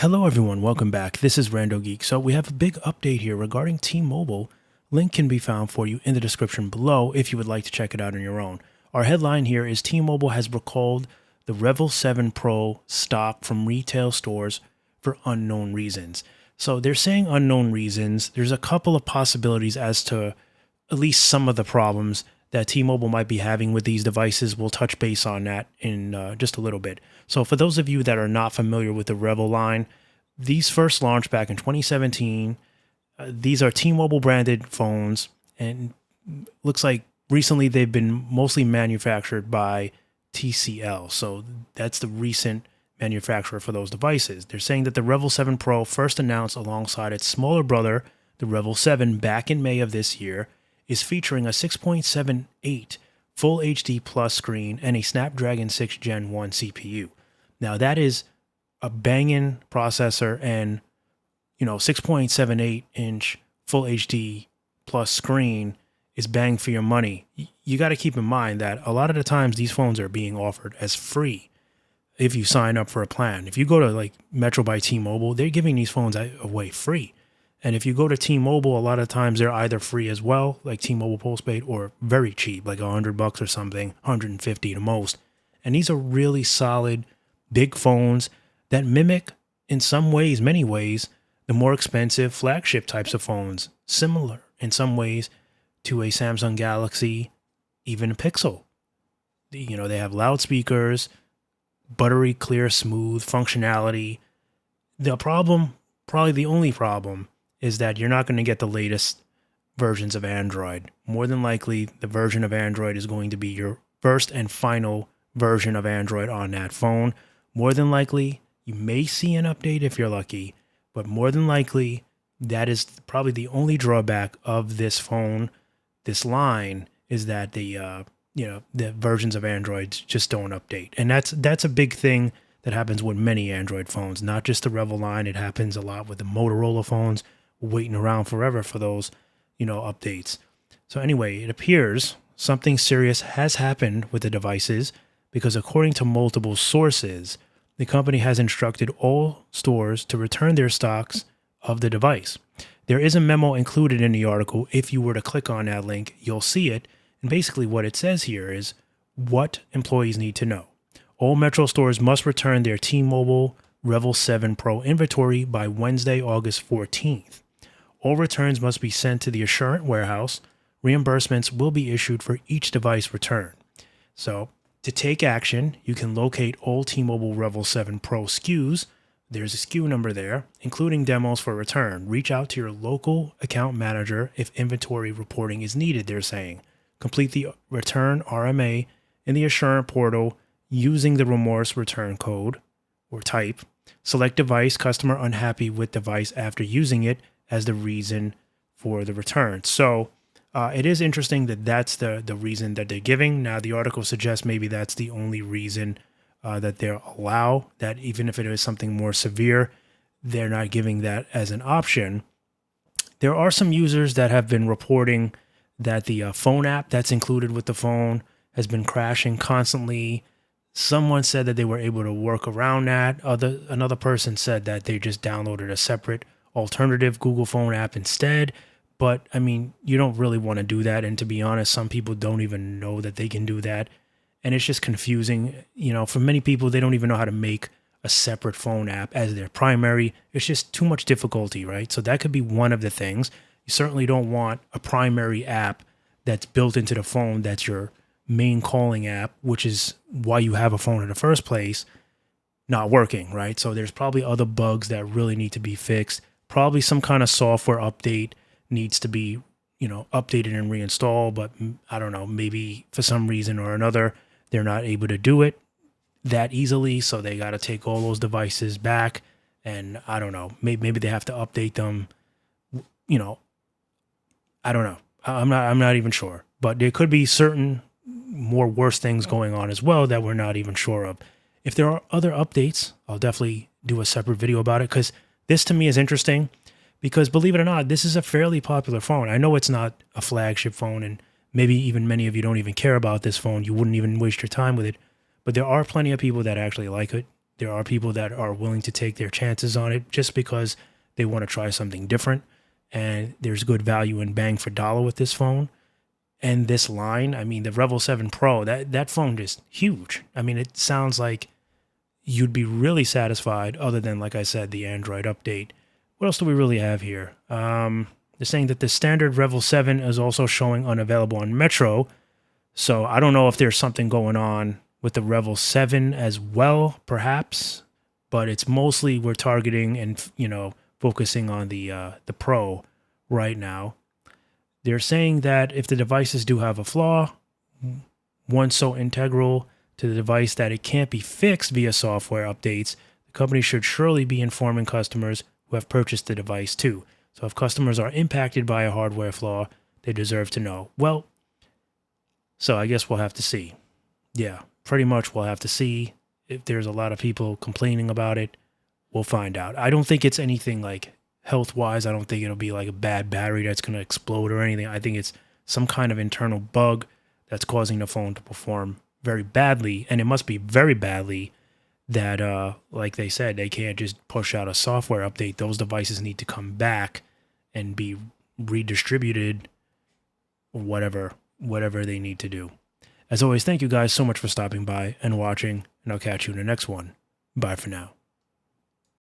Hello everyone, welcome back. This is RandoGEEK. So we have a big update here regarding T-Mobile. Link can be found for you in the description below if you would like to check it out on your own. Our headline here is T-Mobile has recalled the REVVL 7 Pro stock from retail stores for unknown reasons. So they're saying unknown reasons. There's a couple of possibilities as to at least some of the problems that T-Mobile might be having with these devices. We'll touch base on that in just a little bit. So for those of you that are not familiar with the REVVL line, these first launched back in 2017. These are T-Mobile branded phones, and looks like recently they've been mostly manufactured by TCL. So that's the recent manufacturer for those devices. They're saying that the REVVL 7 Pro, first announced alongside its smaller brother, the REVVL 7, back in May of this year, is featuring a 6.78 Full HD Plus screen and a Snapdragon 6 Gen 1 CPU. Now that is a banging processor, and 6.78 inch Full HD Plus screen is bang for your money. You got to keep in mind that a lot of the times these phones are being offered as free if you sign up for a plan. If you go to like Metro by T-Mobile, they're giving these phones away free. And if you go to T-Mobile, a lot of times they're either free as well, like T-Mobile postpaid, or very cheap, like $100 or something, 150 the most. And these are really solid, big phones that mimic, in some ways, many ways, the more expensive flagship types of phones, similar in some ways to a Samsung Galaxy, even a Pixel. They have loudspeakers, buttery, clear, smooth functionality. The problem, probably the only problem, is that you're not going to get the latest versions of Android. More than likely, the version of Android is going to be your first and final version of Android on that phone. More than likely, you may see an update if you're lucky, but more than likely, that is probably the only drawback of this phone, this line, is that the versions of Android just don't update. And that's a big thing that happens with many Android phones, not just the REVVL line. It happens a lot with the Motorola phones, waiting around forever for those, updates. So anyway, it appears something serious has happened with the devices, because according to multiple sources, the company has instructed all stores to return their stocks of the device. There is a memo included in the article. If you were to click on that link, you'll see it. And basically what it says here is what employees need to know. All Metro stores must return their T-Mobile REVVL 7 Pro inventory by Wednesday, August 14th. All returns must be sent to the Assurant warehouse. Reimbursements will be issued for each device return. So, to take action, you can locate all T-Mobile REVVL 7 Pro SKUs. There's a SKU number there, including demos for return. Reach out to your local account manager if inventory reporting is needed, they're saying. Complete the return RMA in the Assurant portal using the remorse return code or type. Select device, customer unhappy with device after using it as the reason for the return. So it is interesting that that's the reason that they're giving. Now, the article suggests maybe that's the only reason that they'll allow, that even if it is something more severe, they're not giving that as an option. There are some users that have been reporting that the phone app that's included with the phone has been crashing constantly. Someone said that they were able to work around that. Another person said that they just downloaded a separate alternative Google phone app instead. But I mean, you don't really want to do that. And to be honest, some people don't even know that they can do that. And it's just confusing. For many people, they don't even know how to make a separate phone app as their primary. It's just too much difficulty, right? So that could be one of the things. You certainly don't want a primary app that's built into the phone that's your main calling app, which is why you have a phone in the first place, not working, right? So there's probably other bugs that really need to be fixed. Probably some kind of software update needs to be, updated and reinstalled, but I don't know, maybe for some reason or another, they're not able to do it that easily. So they got to take all those devices back, and I don't know, maybe they have to update them, I don't know. I'm not even sure, but there could be certain more worse things going on as well that we're not even sure of. If there are other updates, I'll definitely do a separate video about it, because this to me is interesting, because believe it or not, this is a fairly popular phone. I know it's not a flagship phone, and maybe even many of you don't even care about this phone. You wouldn't even waste your time with it, but there are plenty of people that actually like it. There are people that are willing to take their chances on it just because they want to try something different. And there's good value and bang for dollar with this phone. And this line, I mean, the REVVL 7 Pro, that phone is huge. I mean, it sounds like you'd be really satisfied other than, like I said, the Android update. What else do we really have here? They're saying that the standard REVVL 7 is also showing unavailable on Metro. So I don't know if there's something going on with the REVVL 7 as well, perhaps. But it's mostly we're targeting and, focusing on the Pro right now. They're saying that if the devices do have a flaw, one so integral to the device that it can't be fixed via software updates, the company should surely be informing customers who have purchased the device too. So if customers are impacted by a hardware flaw, they deserve to know. Well, so I guess we'll have to see. Yeah, pretty much we'll have to see. If there's a lot of people complaining about it, we'll find out. I don't think it's anything like health-wise. I don't think it'll be like a bad battery that's going to explode or anything. I think it's some kind of internal bug that's causing the phone to perform very badly, and it must be very badly that, like they said, they can't just push out a software update. Those devices need to come back and be redistributed, whatever they need to do. As always, thank you guys so much for stopping by and watching, and I'll catch you in the next one. Bye for now.